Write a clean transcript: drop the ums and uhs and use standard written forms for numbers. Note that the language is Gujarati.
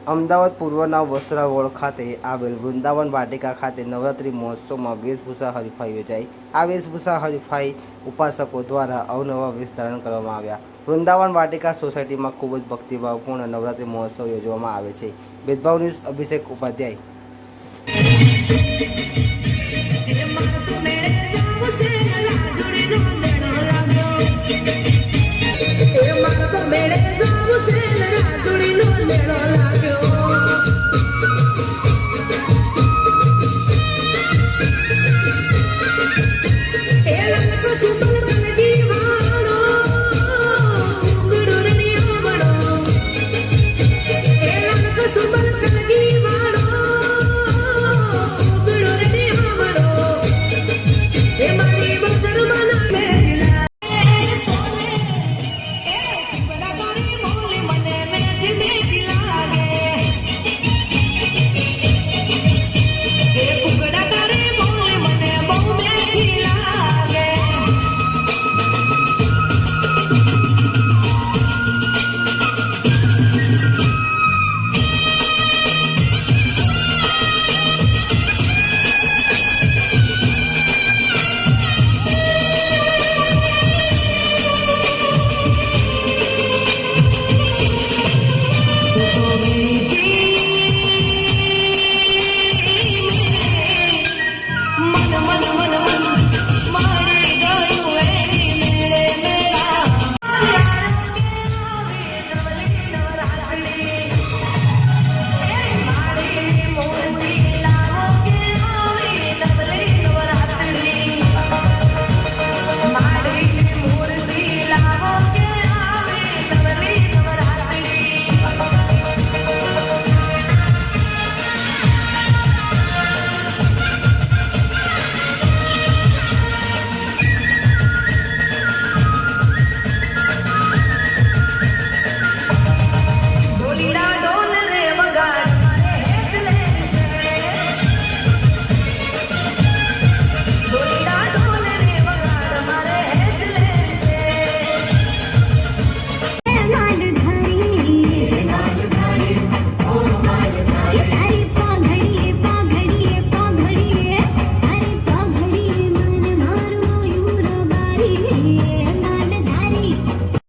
અમદાવાદ પૂર્વના વસ્ત્રાવળ ખાતે આવેલ વૃંદાવન વાટિકા ખાતે નવરાત્રિ મહોત્સવમાં વેશભૂષા હરીફાઈ યોજાઈ। આ વેશભૂષા હરીફાઈ ઉપાસકો દ્વારા અવનવા વેશ ધારણ કરવામાં આવ્યા। વૃંદાવન વાટિકા સોસાયટીમાં ખૂબ જ ભક્તિભાવપૂર્ણ નવરાત્રિ મહોત્સવ યોજવામાં આવે છે। ભેદભાવ ન્યૂઝ અભિષેક ઉપાધ્યાય।